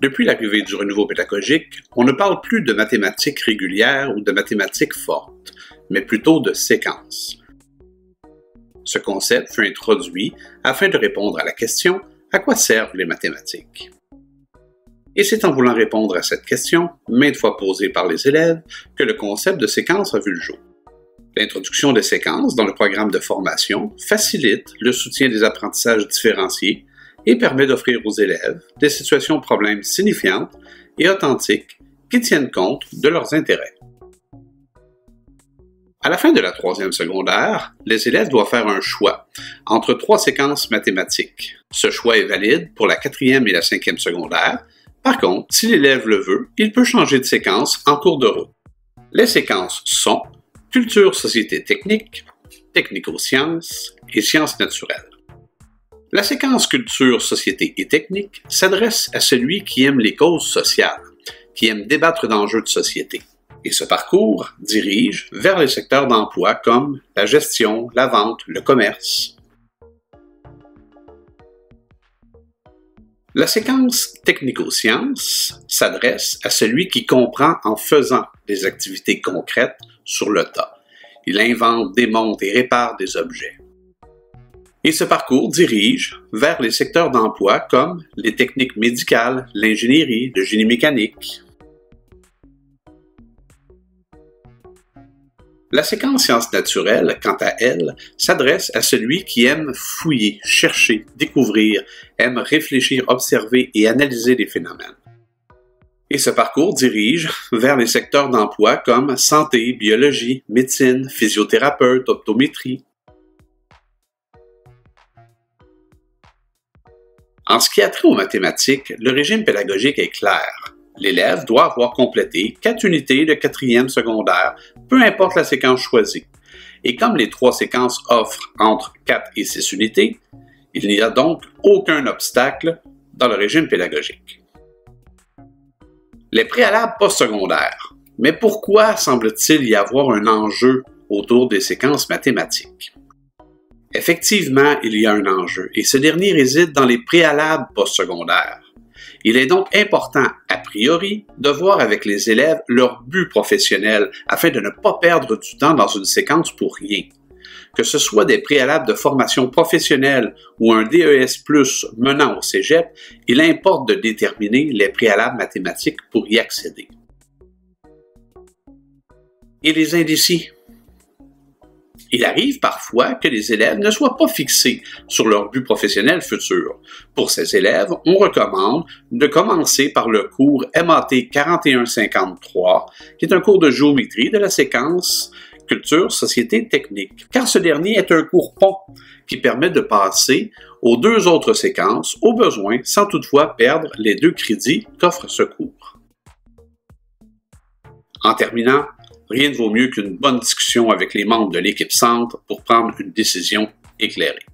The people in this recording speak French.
Depuis l'arrivée du renouveau pédagogique, on ne parle plus de mathématiques régulières ou de mathématiques fortes, mais plutôt de séquences. Ce concept fut introduit afin de répondre à la question « À quoi servent les mathématiques ?» Et c'est en voulant répondre à cette question, maintes fois posée par les élèves, que le concept de séquence a vu le jour. L'introduction des séquences dans le programme de formation facilite le soutien des apprentissages différenciés et permet d'offrir aux élèves des situations problèmes signifiantes et authentiques qui tiennent compte de leurs intérêts. À la fin de la 3e secondaire, les élèves doivent faire un choix entre 3 séquences mathématiques. Ce choix est valide pour la 4e et la 5e secondaire. Par contre, si l'élève le veut, il peut changer de séquence en cours de route. Les séquences sont culture, société, technique, technico-sciences et sciences naturelles. La séquence culture, société et technique s'adresse à celui qui aime les causes sociales, qui aime débattre d'enjeux de société. Et ce parcours dirige vers les secteurs d'emploi comme la gestion, la vente, le commerce. La séquence technico-sciences s'adresse à celui qui comprend en faisant des activités concrètes sur le tas. Il invente, démonte et répare des objets. Et ce parcours dirige vers les secteurs d'emploi comme les techniques médicales, l'ingénierie, le génie mécanique. La séquence sciences naturelles, quant à elle, s'adresse à celui qui aime fouiller, chercher, découvrir, aime réfléchir, observer et analyser les phénomènes. Et ce parcours dirige vers les secteurs d'emploi comme santé, biologie, médecine, physiothérapeute, optométrie. En ce qui a trait aux mathématiques, le régime pédagogique est clair. L'élève doit avoir complété 4 unités de 4e secondaire, peu importe la séquence choisie. Et comme les 3 séquences offrent entre 4 et 6 unités, il n'y a donc aucun obstacle dans le régime pédagogique. Les préalables postsecondaires. Mais pourquoi semble-t-il y avoir un enjeu autour des séquences mathématiques? Effectivement, il y a un enjeu, et ce dernier réside dans les préalables postsecondaires. Il est donc important, a priori, de voir avec les élèves leur but professionnel afin de ne pas perdre du temps dans une séquence pour rien. Que ce soit des préalables de formation professionnelle ou un DES+ menant au cégep, il importe de déterminer les préalables mathématiques pour y accéder. Et les indécis? Il arrive parfois que les élèves ne soient pas fixés sur leur but professionnel futur. Pour ces élèves, on recommande de commencer par le cours MAT 4153, qui est un cours de géométrie de la séquence Culture, Société, Technique, car ce dernier est un cours pont qui permet de passer aux 2 autres séquences au besoin sans toutefois perdre les 2 crédits qu'offre ce cours. En terminant, rien ne vaut mieux qu'une bonne discussion avec les membres de l'équipe centre pour prendre une décision éclairée.